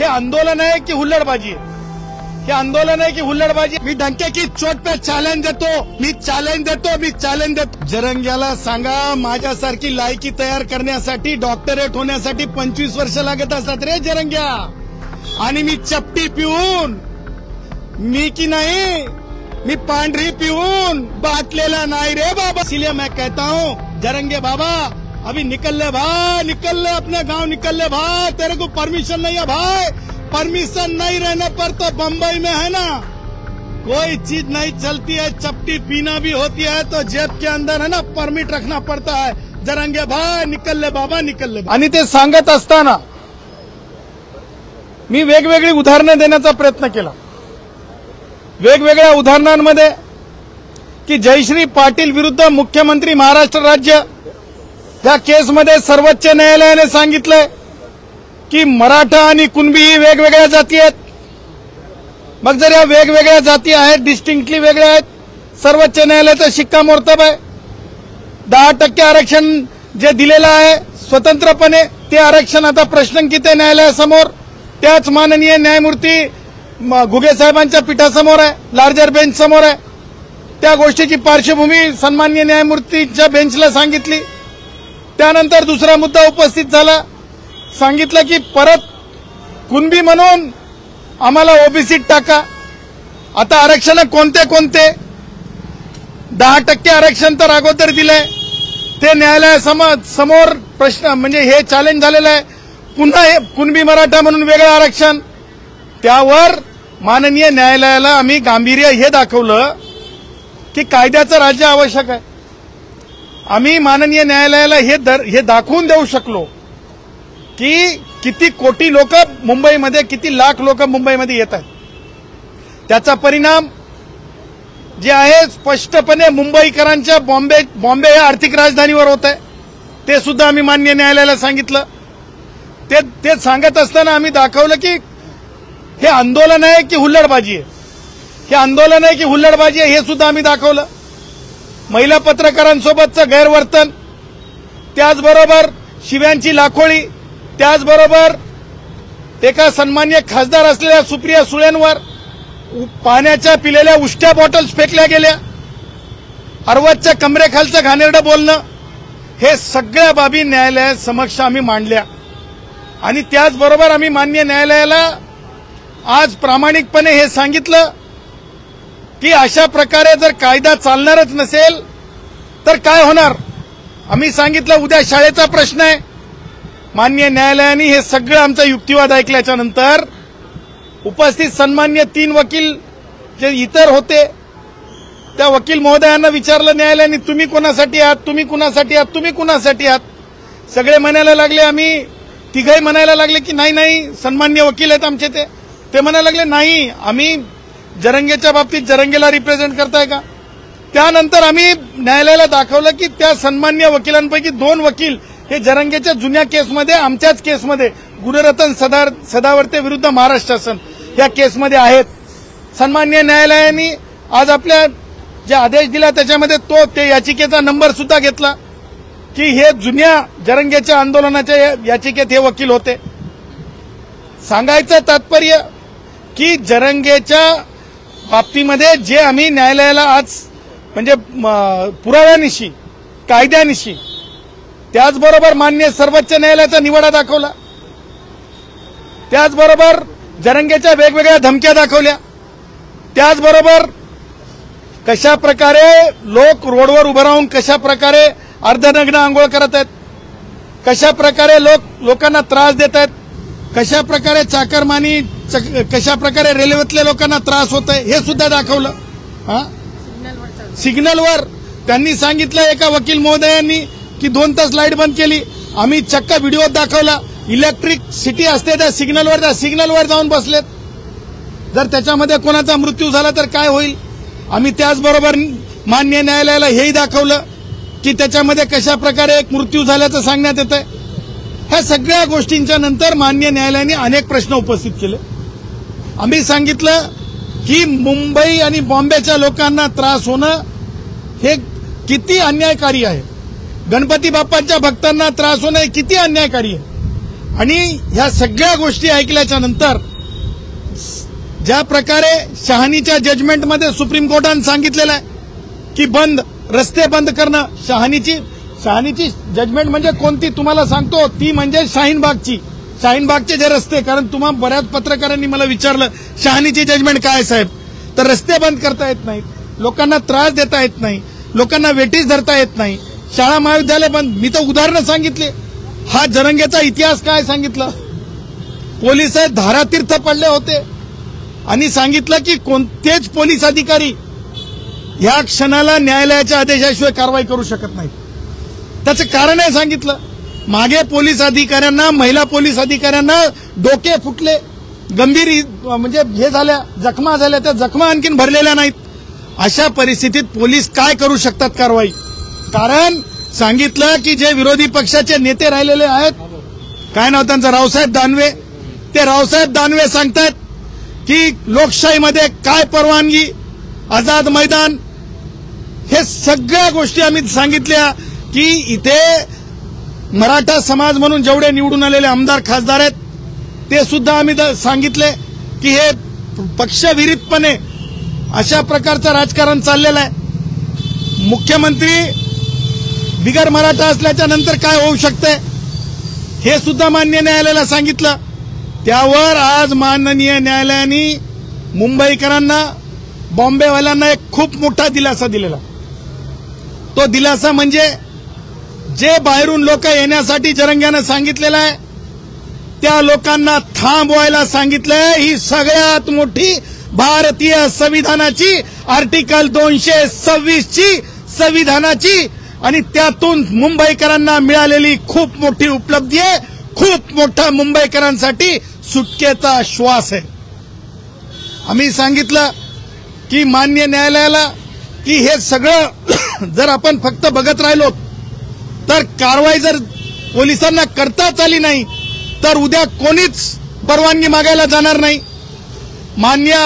हे आंदोलन आहे की हुल्लडबाजी आहे? हे आंदोलन आहे की हुल्लडबाजी? मी डंके की चोट पे चॅलेंज देतो. जरंग्याला सांगा, माझ्यासारखी लायकी तयार करण्यासाठी, डॉक्टरेट होण्यासाठी 25 वर्ष लागत असतात रे जरंग्या. आणि मी चपटी पिऊन, मी की नहीं, मी पांढरी पिऊन बाटलेला नहीं रे बाबा. इसलिए मैं कहता हूँ जरंगे बाबा, अभी निकल ले भाई, निकल ले, अपने गांव निकल ले भाई. तेरे को परमिशन नहीं है भाई. परमिशन नहीं रहने पर तो बम्बई में है ना, कोई चीज नहीं चलती है. चपटी पीना भी होती है तो जेब के अंदर है ना परमिट रखना पड़ता है. जरंगे भाई निकल ले बाबा, निकल ले. आणि ते सांगत असताना मी वेगवेगळी उदाहरणं देण्याचा प्रयत्न केला. वेगवेगळ्या उदाहरणांमध्ये की जयश्री पाटील विरुद्ध मुख्यमंत्री महाराष्ट्र राज्य या केसमध्ये सर्वोच्च न्यायालयाने सांगितलंय की मराठा आणि कुणबी ही वेगवेगळ्या जाती आहेत. मग जर या वेगवेगळ्या जाती आहेत, डिस्टिंक्टली वेगळ्या आहेत, सर्वोच्च न्यायालयाचा शिक्कामोर्तब आहे. 10% आरक्षण जे दिलेलं आहे स्वतंत्रपणे, ते आरक्षण आता प्रश्नांकित आहे न्यायालयासमोर. त्याच माननीय न्यायमूर्ती घुगे साहेबांच्या पीठासमोर आहे, लार्जर बेंच समोर आहे. त्या गोष्टीची पार्श्वभूमी सन्माननीय न्यायमूर्तीच्या बेंचला सांगितली. त्यानंतर दुसरा मुद्दा उपस्थित झाला. सांगितलं की परत कुणबी म्हणून आम्हाला ओबीसीत टाका. आता आरक्षण कोणते कोणते? 10% आरक्षण तर अगोदर दिलंय, ते न्यायालयासमोर प्रश्न म्हणजे हे चॅलेंज झालेलं आहे. पुन्हा हे कुणबी मराठा म्हणून वेगळं आरक्षण. त्यावर माननीय न्यायालयाला आम्ही गांभीर्य हे दाखवलं की कायद्याचं राज्य आवश्यक आहे. आम्ही माननीय न्यायालयाला हे दाखवून देऊ शकलो की किती कोटी लोक मुंबईमध्ये, किती लाख लोक मुंबईमध्ये येत आहेत. त्याचा परिणाम जे आहे स्पष्टपणे मुंबईकरांच्या बॉम्बे या आर्थिक राजधानीवर होत आहे. ते सुद्धा आम्ही माननीय न्यायालयाला सांगितलं. ते सांगत असताना आम्ही दाखवलं की हे आंदोलन आहे की हुल्लडबाजी आहे? हे आंदोलन आहे की हुल्लडबाजी आहे हे सुद्धा आम्ही दाखवलं. महिला पत्रकारांसोबतचं गैरवर्तन, त्याचबरोबर शिव्यांची लाखोळी, त्याचबरोबर एका सन्मान्य खासदार असलेल्या सुप्रिया सुळेंवर पाण्याच्या पिलेल्या उष्ट्या बॉटल्स फेकल्या गेल्या, अरवदच्या कमरेखालचं घाणेरडं बोलणं, हे सगळ्या बाबी न्यायालयासमक्ष आम्ही मांडल्या. आणि त्याचबरोबर आम्ही माननीय न्यायालयाला आज प्रामाणिकपणे हे सांगितलं की अशा प्रकारे जर कायदा चालणारच नसेल तर काय होणार. आम्ही सांगितलं उद्या शाळेचा प्रश्न आहे. माननीय न्यायालयाने हे सगळं आमचा युक्तिवाद ऐकल्याच्या नंतर उपस्थित सन्मान्य 3 वकील जे इतर होते त्या वकील महोदयांना विचारलं न्यायालयाने, तुम्ही कोणासाठी आहात, तुम्ही कुणासाठी आहात, तुम्ही कुणासाठी आहात? सगळे म्हणायला लागले, आम्ही तिघही म्हणायला लागले की नाही सन्मान्य वकील आहेत आमचे. ते म्हणायला लागले नाही, आम्ही जरंगेच्या बाबतीत जरंगेला रिप्रेझेंट करताय का? त्यानंतर आम्ही न्यायालयाला दाखवलं की त्या सन्मान्य वकिलांपैकी 2 वकील हे जरंगेच्या जुन्या केसमध्ये, आमच्याच केसमध्ये, गुणरत्न सदावर्ते विरुद्ध महाराष्ट्र शासन या केसमध्ये आहेत. सन्मान्य न्यायालयाने आज आपल्या जे आदेश दिला त्याच्यामध्ये ते याचिकेचा नंबर सुद्धा घेतला की हे जुन्या जरंगेच्या आंदोलनाच्या याचिकेत हे वकील होते. सांगायचं तात्पर्य की जरंगेच्या बाबतीमध्ये जे आम्ही न्यायालयाला आज म्हणजे पुराव्यानिशी, कायद्यानिशी, त्याचबरोबर मान्य सर्वोच्च न्यायालयाचा निवाडा दाखवला, त्याचबरोबर जरंगेच्या वेगवेगळ्या धमक्या दाखवल्या, त्याचबरोबर कशा प्रकारे लोक रोडवर उभं राहून कशा प्रकारे अर्धनग्न आंघोळ करत आहेत, कशा प्रकारे लोकांना त्रास देत आहेत, कशा प्रकारे चाकरमानी, कशा प्रकारे रेल्वेतल्या लोकांना त्रास होत आहे हे सुद्धा दाखवलं. सिग्नलवर त्यांनी सांगितलं एका वकील महोदयांनी की 2 तास लाईट बंद केली. आम्ही चक्क व्हिडिओ दाखवला. इलेक्ट्रिक सिटी असते त्या सिग्नलवर जाऊन बसलेत. जर त्याच्यामध्ये कोणाचा मृत्यू झाला तर काय होईल? आम्ही त्याचबरोबर मान्य न्यायालयाला हेही दाखवलं की त्याच्यामध्ये कशा प्रकारे एक मृत्यू झाल्याचं सांगण्यात येत आहे. ह्या सगळ्या गोष्टींच्या नंतर मान्य न्यायालयाने अनेक प्रश्न उपस्थित केले. आम्ही सांगितलं की मुंबई आणि बॉम्बेच्या लोकांना त्रास होणं हे किती अन्यायकारी आहे. गणपती बाप्पांच्या भक्तांना त्रास होणं हे किती अन्यायकारी आहे. आणि ह्या सगळ्या गोष्टी ऐकल्याच्या नंतर ज्या प्रकारे शहानीच्या जजमेंटमध्ये सुप्रीम कोर्टाने सांगितलेलं आहे की रस्ते बंद करणं, शहानीची जजमेंट म्हणजे कोणती तुम्हाला सांगतो, ती म्हणजे शाहीनबागचे जे रस्ते, कारण तुम्हाला बऱ्याच पत्रकारांनी मला विचारलं शहानीची जजमेंट काय साहेब, तर रस्ते बंद करता येत नाहीत, लोकांना त्रास देता येत नाही, लोकांना वेटीस धरता येत नाही, शाळा महाविद्यालय बंद. मी तर उदाहरणं सांगितले. हा जरंगेचा इतिहास काय सांगितलं, पोलीस धारातीर्थ पडले होते आणि सांगितलं की कोणतेच पोलीस अधिकारी या क्षणाला न्यायालयाच्या आदेशाशिवाय कारवाई करू शकत नाही. त्याचं कारण आहे सांगितलं. मागे पोलीस अधिकाऱ्यांना, महिला पोलीस अधिकाऱ्यांना डोके फुटले, गंभीर म्हणजे हे झाल्या, जखमा झाल्या, त्या जखमा आणखीन भरलेल्या नाहीत. अशा परिस्थितीत पोलीस काय करू शकतात कारवाई, कारण सांगितलं की जे विरोधी पक्षाचे नेते राहिलेले आहेत, काय नाव त्यांचं, रावसाहेब दानवे, ते रावसाहेब दानवे सांगतात की लोकशाहीमध्ये काय परवानगी, आझाद मैदान, हे सगळ्या गोष्टी आम्ही सांगितल्या की इथे मराठा समाज म्हणून जेवढे निवडून आलेले आमदार खासदार आहेत ते सुद्धा आम्ही सांगितले की हे पक्षविरहितपणे अशा प्रकारचं राजकारण चाललेलं आहे. मुख्यमंत्री बिगर मराठा असल्याच्या नंतर काय होऊ शकते हे सुद्धा मान्य न्यायालयाला सांगितलं. त्यावर आज माननीय न्यायालयाने मुंबईकरांना, बॉम्बेवाल्यांना एक खूप मोठा दिलासा दिलेला. तो दिलासा म्हणजे जे बाहेरून लोक येण्यासाठी जरंग्यानं सांगितलेलं आहे त्या लोकांना थांबवायला सांगितलंय. ही सगळ्यात मोठी भारतीय संविधानाची आर्टिकल 226 ची संविधानाची आणि त्यातून मुंबईकरांना मिळालेली खूप मोठी उपलब्धी आहे, खूप मोठा मुंबईकरांसाठी सुटकेचा श्वास आहे. आम्ही सांगितलं की मान्य न्यायालयाला की हे सगळं जर आपण फक्त बघत राहिलो तर कारवाई जर पोलिसांना करताच आली नाही तर उद्या कोणीच परवानगी मागायला जाणार नाही. मान्य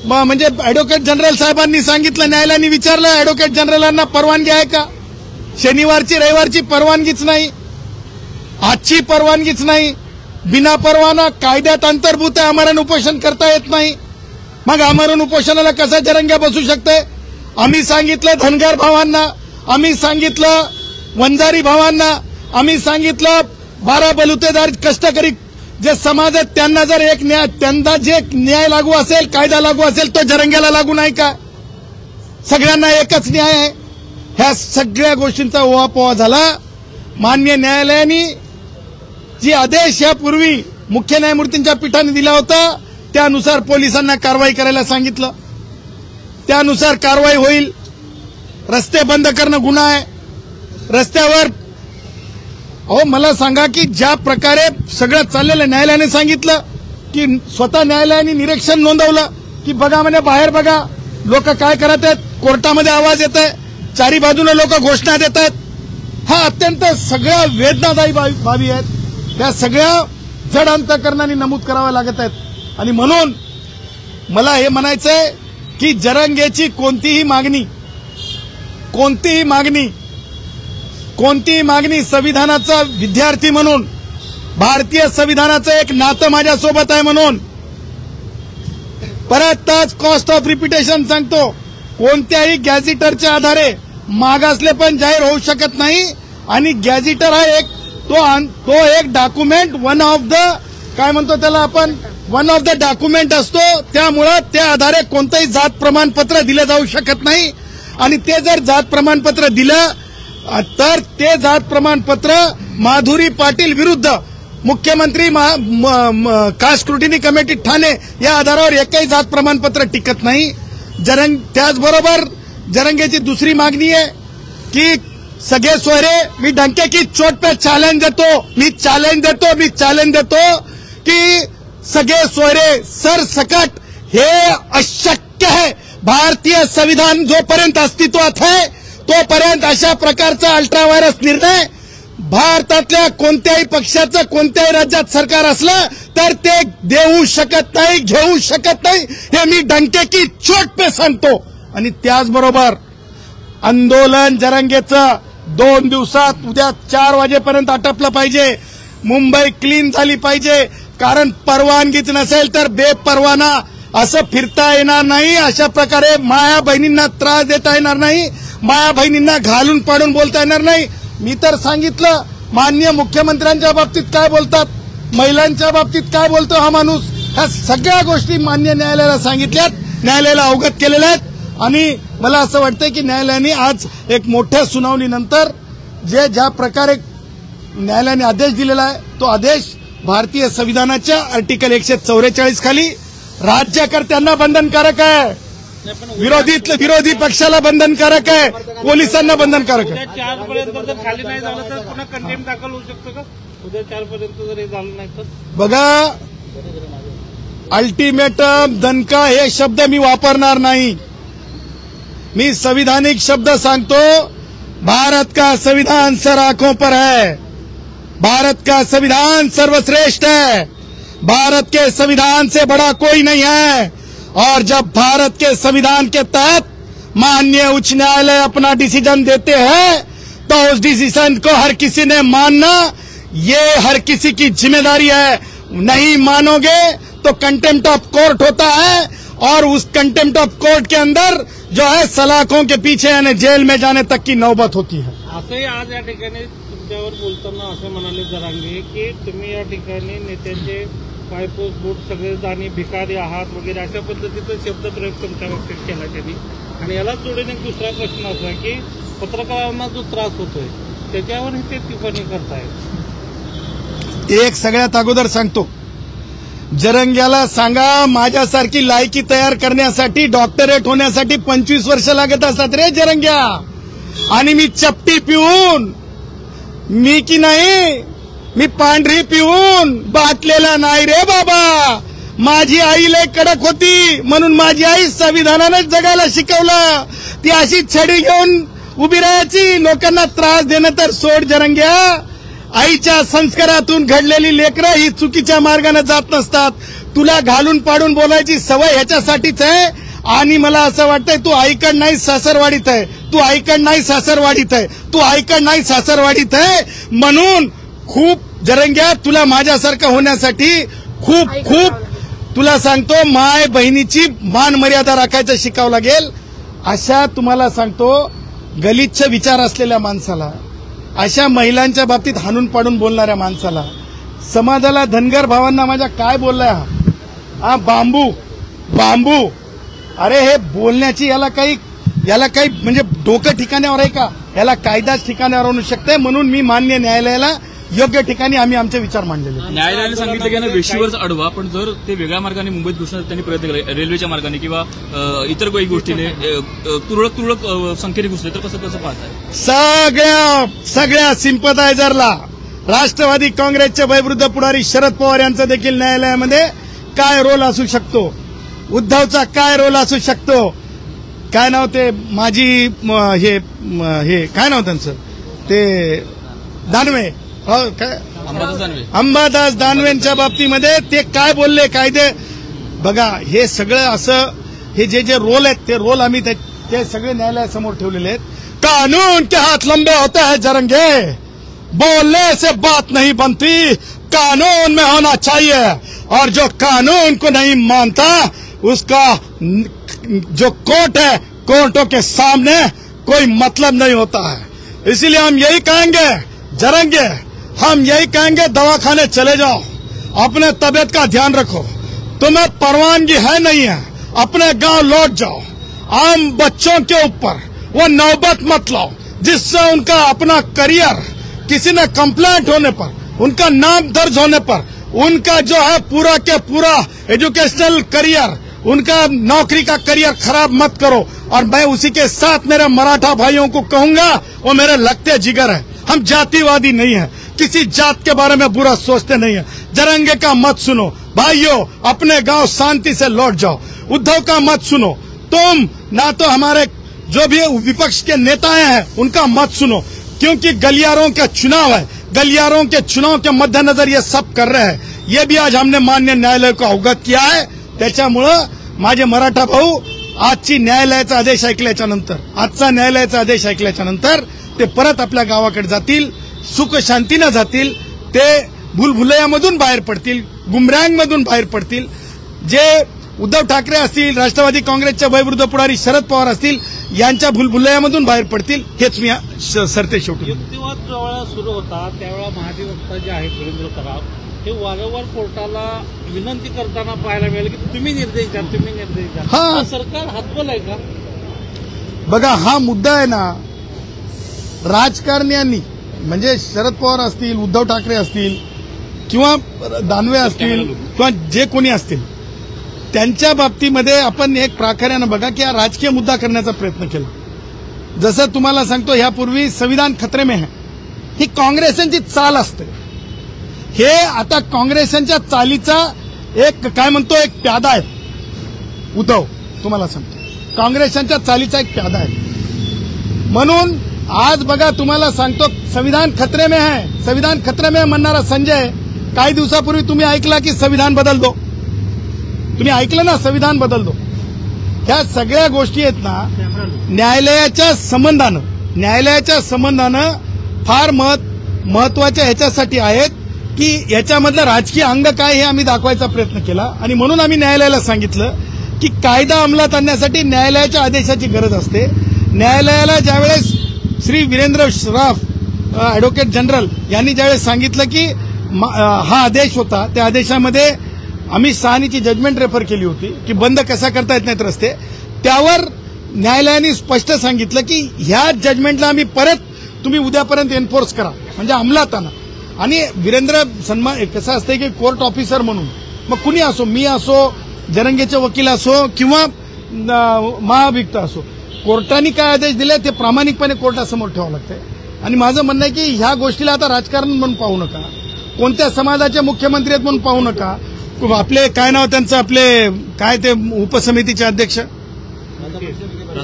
म्हणजे अॅडव्होकेट जनरल साहेबांनी सांगितलं, न्यायालयाने विचारलं अॅडव्होकेट जनरलांना परवानगी आहे का, शनिवारची रविवारची परवानगीच नाही, आजची परवानगीच नाही, बिना परवाना कायद्यात अंतर्भूत आहे, आमरण उपोषण करता येत नाही. मग आमरण उपोषणाला कसा जरंग्या बसू शकते. आम्ही सांगितलं धनगर भावांना, आम्ही सांगितलं वंजारी भावांना, आम्ही सांगितलं 12 बलुतेदार कष्टकरी जे समाज आहेत त्यांना जर त्यांना जे न्याय लागू असेल, कायदा लागू असेल तो जरंग्याला लागू नाही का, सगळ्यांना एकच न्याय आहे. ह्या सगळ्या गोष्टींचा ओहापोहा झाला. मान्य न्यायालयाने जी आदेश यापूर्वी मुख्य न्यायमूर्तींच्या पीठाने दिला होता त्यानुसार पोलिसांना कारवाई करायला सांगितलं. त्यानुसार कारवाई होईल. रस्ते बंद करणं गुन्हा आहे. रस्त्यावर मला सांगा की ज्या प्रकारे सगळं चाललेलं, न्यायालयाने सांगितलं की स्वतः न्यायालयाने निरीक्षण नोंदवलं की बघा म्हणे, बाहेर बघा लोक काय करत आहेत, कोर्टामध्ये आवाज येत आहे, चारी बाजूने लोक घोषणा देत आहेत. हा अत्यंत सगळ्या वेदनादायी बाबी आहेत. त्या सगळ्या जड अंतःकरणाने नमूद कराव्या लागत आहेत. आणि म्हणून मला हे म्हणायचंय की जरंगेची कोणतीही मागणी संविधानाचा विद्यार्थी म्हणून, भारतीय संविधानाचं एक नातं माझ्यासोबत आहे म्हणून, परत ताच कॉस्ट ऑफ रिपिटेशन सांगतो, कोणत्याही गॅझेटरच्या आधारे मागासले पण जाहीर होऊ शकत नाही. आणि गॅझेटर हा एक तो एक document, one of the document असतो. त्यामुळे त्या आधारे कोणतंही जात प्रमाणपत्र दिलं जाऊ शकत नाही. आणि ते जर जात प्रमाणपत्र दिलं तर ते जात प्रमाणपत्र माधुरी पाटील विरुद्ध मुख्यमंत्री कास्ट स्क्रुटिनी कमिटी ठाणे या आधारावर एकही जात प्रमाणपत्र टिकत नाही. त्याचबरोबर जरंगेची दुसरी मागणी आहे की सगळे सोयरे, मी डंके की चोट पे चॅलेंज देतो की सगळे सोयरे सरसकट हे अशक्य आहे. भारतीय संविधान जोपर्यंत अस्तित्वात आहे तोपर्यंत अशा प्रकारचा अल्ट्राव्हायरस निर्णय भारतातल्या कोणत्याही पक्षाचं कोणत्याही राज्यात सरकार असलं तर ते देऊ शकत नाही, घेऊ शकत नाही, हे मी डंके की चोट पे सांगतो. आणि त्याचबरोबर आंदोलन जरंगेचं 2 दिवसात उद्या 4 वाजेपर्यंत आटपलं पाहिजे. मुंबई क्लीन झाली पाहिजे, कारण परवानगीच नसेल तर बेपरवाना असं फिरता येणार नाही. अशा प्रकारे माया बहिणींना त्रास देता येणार नाही, माया बहिणींना घालून पाडून बोलता येणार नाही. मी तर सांगितलं माननीय मुख्यमंत्र्यांच्या बाबतीत काय बोलतात, महिलांच्या बाबतीत काय बोलतो हा माणूस, ह्या सगळ्या गोष्टी मान्य न्यायालयाला सांगितल्यात, न्यायालयाला अवगत केलेल्या आहेत. आणि मला असं वाटतंय की न्यायालयाने आज एक मोठ्या सुनावणीनंतर ज्या प्रकारे न्यायालयाने आदेश दिलेला आहे तो आदेश भारतीय संविधानाच्या आर्टिकल 144 खाली राज्यकर्त्यांना बंधनकारक आहे, विरोधी पक्षाला बंधनकारक आहे, पोलिसांना बंधनकारक आहे. 4 पर्यंत जर खाली नाही झालं तर पुन्हा कंटेम्प्ट दाखल होऊ शकतं का? उद्या 4 पर्यंत जर हे झालं नाही तर बघा, अल्टिमेटम दणका हे शब्द मी वापरणार नाही. मी संविधानिक शब्द सांगतो. भारत का संविधान सर आंखों पर है, भारत का संविधान सर्वश्रेष्ठ है, भारत के संविधान से बड़ा कोई नहीं है. और जब भारत के संविधान के तहत माननीय उच्च न्यायालय अपना डिसीजन देते हैं तो उस डिसीजन को हर किसी ने मानना, ये हर किसी की जिम्मेदारी है. नहीं मानोगे तो कंटेम्प्ट ऑफ कोर्ट होता है, और उस कंटेम्प्ट ऑफ कोर्ट के अंदर जो है सलाखों के पीछे यानी जेल में जाने तक की नौबत होती है. असंही आज या ठिकाणी तुमच्यावर बोलताना असं म्हणाले जरांगे की तुम्ही या ठिकाणी नेत्यांचे पायपोस बूट सगळे आणि भिकारी आहात वगैरे अशा पद्धतीचा शब्दप्रयोग तुमच्या बाबतीत केला त्यांनी. आणि यालाच जोडून एक दुसरा प्रश्न असा की पत्रकारांना जो त्रास होतोय त्याच्यावरही ते टिप्पणी करतायत. एक सगळ्यात अगोदर सांगतो, जरंग्याला सांगा माझ्यासारखी लायकी तयार करण्यासाठी डॉक्टरेट होण्यासाठी 25 वर्ष लागत असतात रे जरंग्या. आणि मी चपटी पिऊन, मी की नाही, मी पांढरी पिऊन बाटलेला नाही रे बाबा. माझी आई लय कडक होती म्हणून माझी आई संविधानानं जगायला शिकवलं. ती अशी छडी घेऊन उभी राहायची, लोकांना त्रास देणं तर सोड जरंग्या. आईच्या संस्कारातून घडलेली लेकरं ही चुकीच्या मार्गाने जात नसतात. तुला घालून पाडून बोलायची सवय ह्याच्यासाठीच आहे. आणि मला असं वाटतंय तू आईकड नाही सासरवाडीत आहे, तू आईकड नाही सासरवाडीत आहे, तू आईकड नाही सासरवाडीत आहे. म्हणून खूप जरंग्या तुला माझ्यासारखं होण्यासाठी खूप तुला सांगतो माय बहिणीची मान मर्यादा राखायचं शिकावं लागेल. अशा तुम्हाला सांगतो गलिच्छ विचार असलेल्या माणसाला, अशा महिलांच्या बाबतीत हाणून पाडून बोलणाऱ्या माणसाला, समाजाला धनगर भावांना माझ्या काय बोललाय हा बांबू. अरे हे बोलण्याची याला काही म्हणजे डोकं ठिकाण्यावर आहे का? याला कायदाच ठिकाण्यावर आणू शकते. म्हणून मी मान्य न्यायालयाला योग्य ठिकाणी आम्ही आमचे विचार मांडलेले. न्यायालयाने सांगितलं की वेशीवरच अडवा, पण जर ते वेगळ्या मार्गाने मुंबईत घुसण्याचा त्यांनी प्रयत्न केला, रेल्वेच्या मार्गाने किंवा इतर काही गोष्टीने तुरळक संख्येने घुसले तर कसं पाहताय? सगळ्या सिम्पथायझरला राष्ट्रवादी काँग्रेसचे वयोवृद्ध पुढारी शरद पवार यांचा देखील न्यायालयामध्ये काय रोल असू शकतो, उद्धवचा काय रोल असू शकतो. काय नाव ते माझी हे काय नाव त्यांचं ते दानवे, काय अंबादास दानवेंच्या बाबतीमध्ये ते काय बोलले कायदे बघा. हे सगळं असं हे जे रोल आहेत ते रोल आम्ही ते सगळे न्यायालयासमोर ठेवलेले आहेत. कानून के हाथ लंबे होते हैं जरंगे, बोलने से बात नहीं बनती, कानून में होना चाहिए. और जो कानून को नहीं मानता उसका जो कोर्ट है, कोर्टों के सामने कोई मतलब नहीं होता है. इसीलिए हम यही कहेंगे जरंगे, हम यही कहेंगे दवाखाने चले जाओ, अपने तबीयत का ध्यान रखो. तुम्हें परवानगी है नहीं है, अपने गांव लौट जाओ. आम बच्चों के ऊपर वो नौबत मत लाओ जिससे उनका अपना करियर किसी ने कंप्लेंट होने पर, उनका नाम दर्ज होने पर उनका जो है पूरा के पूरा एजुकेशनल करियर, उनका नौकरी का करियर खराब मत करो. और मैं उसी के साथ मेरे मराठा भाइयों को कहूंगा, वो मेरे लगते जिगर है. हम जातिवादी नहीं है, किसी जात के बारे में बुरा सोचते नहीं है. जरंगे का मत सुनो भाइयों, अपने गांव शांति से लौट जाओ. उद्धव का मत सुनो, तुम ना तो हमारे जो भी विपक्ष के नेता हैं उनका मत सुनो, क्योंकि गलियारों का चुनाव है. गलियारों के चुनाव के मद्देनजर ये सब कर रहे हैं. ये भी आज हमने मान्य न्यायालय को अवगत किया है. त्याच्यामुळं माझे मराठा भाऊ आजची न्यायालयाचा आदेश ऐकल्याच्या नंतर, आजचा न्यायालयाचा आदेश ऐकल्याच्या नंतर ते परत आपल्या गावाकडे जातील, सुख शांतीनं जातील. ते भूलभुलैयामधून बाहेर पडतील, गुमरांगमधून बाहेर पडतील. जे उद्धव ठाकरे असतील, राष्ट्रवादी काँग्रेसच्या वयोवृद्ध पुढारी शरद पवार असतील, यांच्या भूलभुलैयामधून बाहेर पडतील, हेच मी सरते शेवटी. युक्तिवाद ज्यावेळेला सुरू होता त्यावेळेला महाधिवक्ता जे आहेत वीरेंद्र कराड हे वारंवार कोर्टाला विनंती करताना पाहायला मिळालं की तुम्ही निर्देश द्या, तुम्ही निर्देश द्या. हा. सरकार हातबल आहे का? बघा, हा मुद्दा आहे ना, राजकारण्यांनी म्हणजे शरद पवार असतील, उद्धव ठाकरे असतील किंवा दानवे असतील किंवा जे कोणी असतील, त्यांच्या बाबतीमध्ये आपण एक प्राकार्यानं बघा की हा राजकीय मुद्दा करण्याचा प्रयत्न केला. जसं तुम्हाला सांगतो, ह्यापूर्वी संविधान खतरे में है ही काँग्रेसांची चाल असते. हे आता काँग्रेसांच्या चालीचा एक काय म्हणतो, एक प्यादा आहे उद्धव. तुम्हाला सांगतो, काँग्रेसांच्या चालीचा एक प्यादा आहे. म्हणून आज बघा, तुम्हाला सांगतो, संविधान खतरे में है, संविधान खतरे में म्हणणारा संजय काही दिवसापूर्वी तुम्ही ऐकला की संविधान बदल दो. तुम्ही ऐकलं ना, संविधान बदल दो. ह्या सगळ्या गोष्टी आहेत ना, न्यायालयाच्या संबंधानं फार महत्वाच्या ह्याच्यासाठी आहेत की याच्यामधलं राजकीय अंग काय हे आम्ही दाखवायचा प्रयत्न केला. आणि म्हणून आम्ही न्यायालयाला सांगितलं की कायदा अंमलात आणण्यासाठी न्यायालयाच्या आदेशाची गरज असते. न्यायालयाला ज्यावेळेस श्री वीरेंद्र श्राफ ऍडव्होकेट जनरल यांनी ज्यावेळेस सांगितलं की हा आदेश होता, त्या आदेशामध्ये अमित शहानीची जजमेंट रेफर केली होती की बंद कसा करता येत नाहीत रस्ते, त्यावर न्यायालयाने स्पष्ट सांगितलं की ह्या जजमेंटला आम्ही परत तुम्ही उद्यापर्यंत एन्फोर्स करा, म्हणजे अंमलात आणा. आणि वीरेंद्र सन्मान कसं असतंय की कोर्ट ऑफिसर म्हणून मग कुणी असो, मी असो, जरंगेचे वकील असो किंवा महाभियुक्त असो, कोर्टाने काय आदेश दिले ते प्रामाणिकपणे कोर्टासमोर ठेवावं लागतंय. आणि माझं म्हणणं आहे की ह्या गोष्टीला आता राजकारण म्हणून पाहू नका, कोणत्या समाजाचे मुख्यमंत्री आहेत म्हणून पाहू नका, आपले काय नाव त्यांचं, आपले काय ते उपसमितीचे अध्यक्ष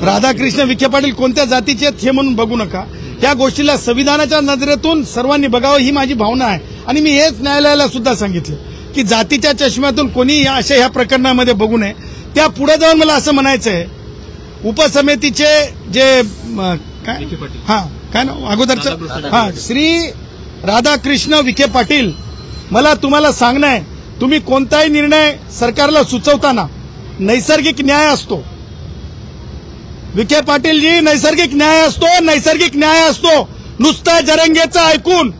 राधाकृष्ण विखे पाटील कोणत्या जातीचे आहेत हे म्हणून बघू नका. या गोष्टीला संविधानाच्या नजरेतून सर्वांनी बघावं ही माझी भावना आहे. आणि मी हेच न्यायालयाला सुद्धा सांगितलं की जातीच्या चष्म्यातून कोणी अशा ह्या प्रकरणामध्ये बघू नये. त्या पुढे जाऊन मला असं म्हणायचं आहे, उपसमितीचे जे काय काय नाव अगोदरचं श्री राधाकृष्ण विखे पाटील, मला तुम्हाला सांगणं आहे, तुम्ही कोणताही निर्णय सरकारला सुचवताना नैसर्गिक न्याय असतो. विखे पाटीलजी, नैसर्गिक न्याय असतो, नैसर्गिक न्याय असतो. नुसतं जरंगेचं ऐकून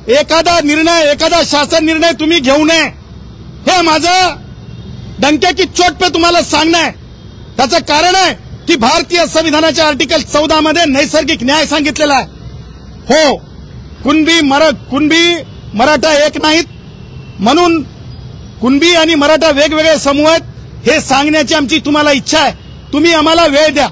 एखादा शासन निर्णय तुम्ही घेऊ नये, हे माझं डंक्याची चोट पे तुम्हाला सांगणं आहे. त्याचं कारण आहे की भारतीय संविधानाच्या आर्टिकल 14 मध्ये नैसर्गिक न्याय सांगितलेला आहे. हो, कुणबी मराठा एक नाहीत, म्हणून कुणबी आणि मराठा वेगवेगळे समूह आहेत हे सांगण्याची आमची तुम्हाला इच्छा आहे. तुम्ही आम्हाला वेळ द्या.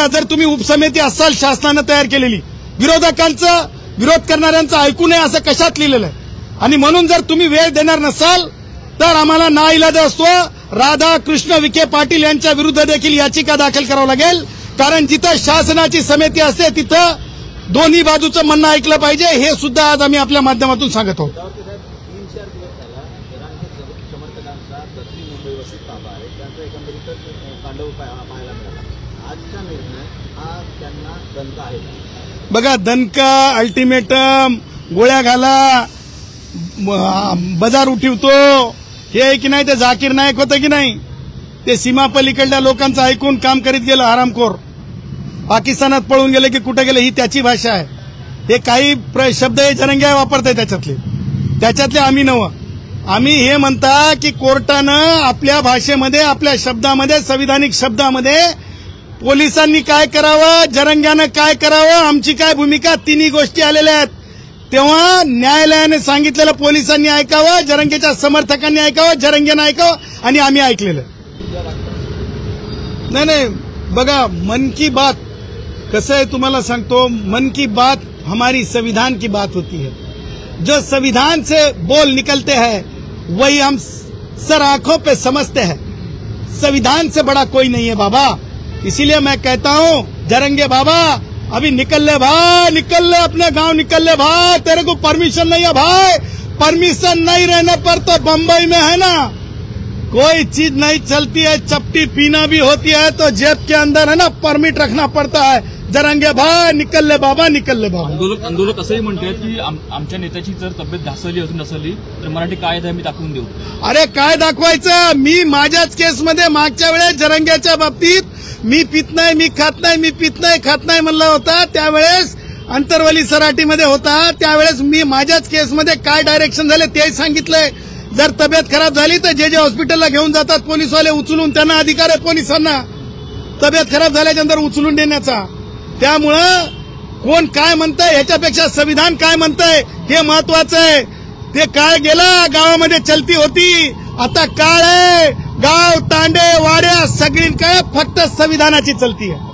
जर तुम्ही उपसमिती असाल शासनानं तयार केलेली, विरोधकांचं, विरोध करणाऱ्यांचं ऐकू नये असं कशात लिहिलेलं आहे. आणि म्हणून जर तुम्ही वेळ देणार नसाल तर आम्हाला नाईलाज असतो राधाकृष्ण विखे पाटील यांच्या विरुद्ध देखील याचिका दाखल करावं लागेल. कारण जिथं शासनाची समिती असते तिथं दोन्ही बाजूचं म्हणणं ऐकलं पाहिजे, हे सुद्धा आज आम्ही आपल्या माध्यमातून सांगत आहोत. बघा, दणका, अल्टिमेटम, गोळ्या घाला, बाजार उठवतो, हे की नाही ते झाकीर नायक होतं की नाही, ते सीमा पलीकडल्या लोकांचं ऐकून काम करीत गेलं हरामखोर. पाकिस्तानात पळून गेले की कुठे गेले ही त्याची भाषा आहे. हे काही शब्द हे जरंगे वापरताय त्याच्यातले आम्ही नवं. आम्ही हे म्हणता की कोर्टानं आपल्या भाषेमध्ये, आपल्या शब्दामध्ये, संविधानिक शब्दामध्ये पोलिसांनी काय करावं, जरंग्यानं काय करावं, आमची काय भूमिका, तिन्ही गोष्टी आलेल्या आहेत. तेव्हा न्यायालयाने सांगितलेलं पोलिसांनी ऐकावं, जरंगेच्या समर्थकांनी ऐकावं, जरंग्यानं ऐकावं, आणि आम्ही ऐकलेलं नाही. बघा, मन की बात कसं आहे तुम्हाला सांगतो, मन की बात हमारी संविधान की बात होती है. जो संविधान से बोल निकलते हैं वही हम सर आंखों पे समझते हैं. संविधान से बड़ा कोई नहीं है बाबा. इसीलिए मैं कहता हूँ, जरंगे बाबा अभी निकल ले भाई, निकल ले, अपने गांव निकल ले भाई. तेरे को परमिशन नहीं है भाई. परमिशन नहीं रहने पर तो बंबई में है ना कोई चीज नहीं चलती है. चपटी पीना भी होती है तो जेब के अंदर है ना परमिट रखना पड़ता है। जरांगे भाई निकल ले बाबा, निकल ले बाबा। आंदोलक असंही म्हणतात की आमच्या नेत्याची जर तब्येत ढासळली असून नसली तर मराठी कायदा आम्ही दाखवून देऊ। अरे काय दाखवायचं? मी माझ्याच केसमध्ये मागच्या वेळेस जरांग्याच्या बाबतीत मी पित नाही, मी खात नाही, मी पित नाही, खात नाही म्हणला होता। त्यावेळेस अंतरवली सराटीमध्ये होता, त्यावेळेस मी माझ्याच केसमध्ये काय डायरेक्शन झाले ते सांगितलंय। जर तब्येत खराब झाली तर जे हॉस्पिटलला घेऊन जातात पोलीसवाले उचलून, त्यांना अधिकार आहे पोलिसांना तब्येत खराब झाल्याच्या नंतर उचलून देण्याचा। त्यामुळं कोण काय म्हणतंय ह्याच्यापेक्षा संविधान काय म्हणतंय हे महत्वाचं आहे। ते काळ गेला, गावामध्ये चलती होती, आता काळ आहे गाव तांडे वाड्या सगळीकडे फक्त संविधानाची चलती आहे।